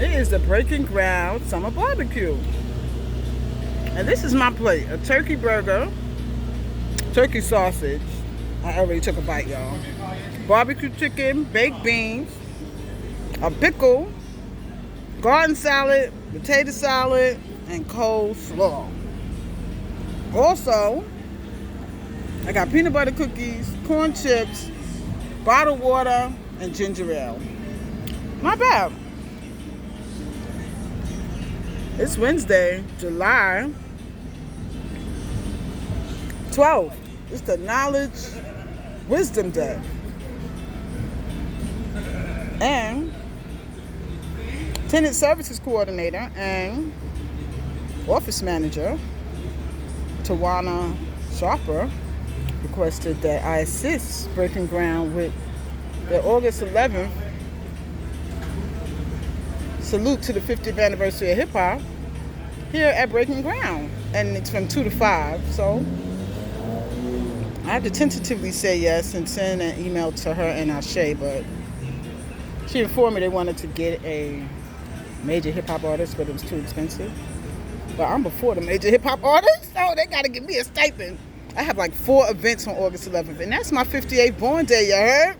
It is the Breaking Ground Summer Barbecue. And this is my plate. A turkey burger, turkey sausage. I already took a bite, y'all. Barbecue chicken, baked beans, a pickle, garden salad, potato salad, and coleslaw. Also, I got peanut butter cookies, corn chips, bottled water, and ginger ale. Not bad. It's Wednesday, July 12th. It's the Knowledge Wisdom Day. And Tenant Services Coordinator and Office Manager Tawana Sharper requested that I assist Breaking Ground with the August 11th salute to the 50th anniversary of hip hop here at Breaking Ground. And it's from 2 to 5. So I had to tentatively say yes and send an email to her and Ashe, but she informed me they wanted to get a major hip hop artist, but it was too expensive. But I'm before the major hip hop artist, so they got to give me a stipend. I have like 4 events on August 11th, and that's my 58th born day, you heard?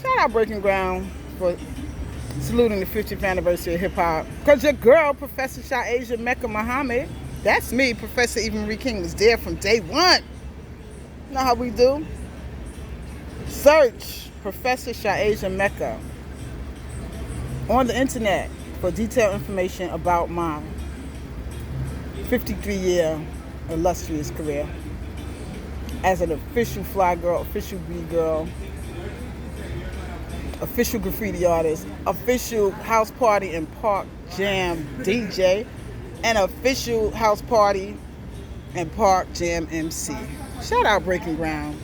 Shout out Breaking Ground for saluting the 50th anniversary of hip hop. Because your girl, Professor Sha'Asia Mecca Muhammad, that's me, Professor Eva Marie King, was there from day one. You know how we do? Search Professor Sha'Asia Mecca on the internet for detailed information about my 53-year illustrious career as an official fly girl, official B-girl, official graffiti artist, official house party and park jam DJ, and official house party and park jam MC. Shout out Breaking Ground.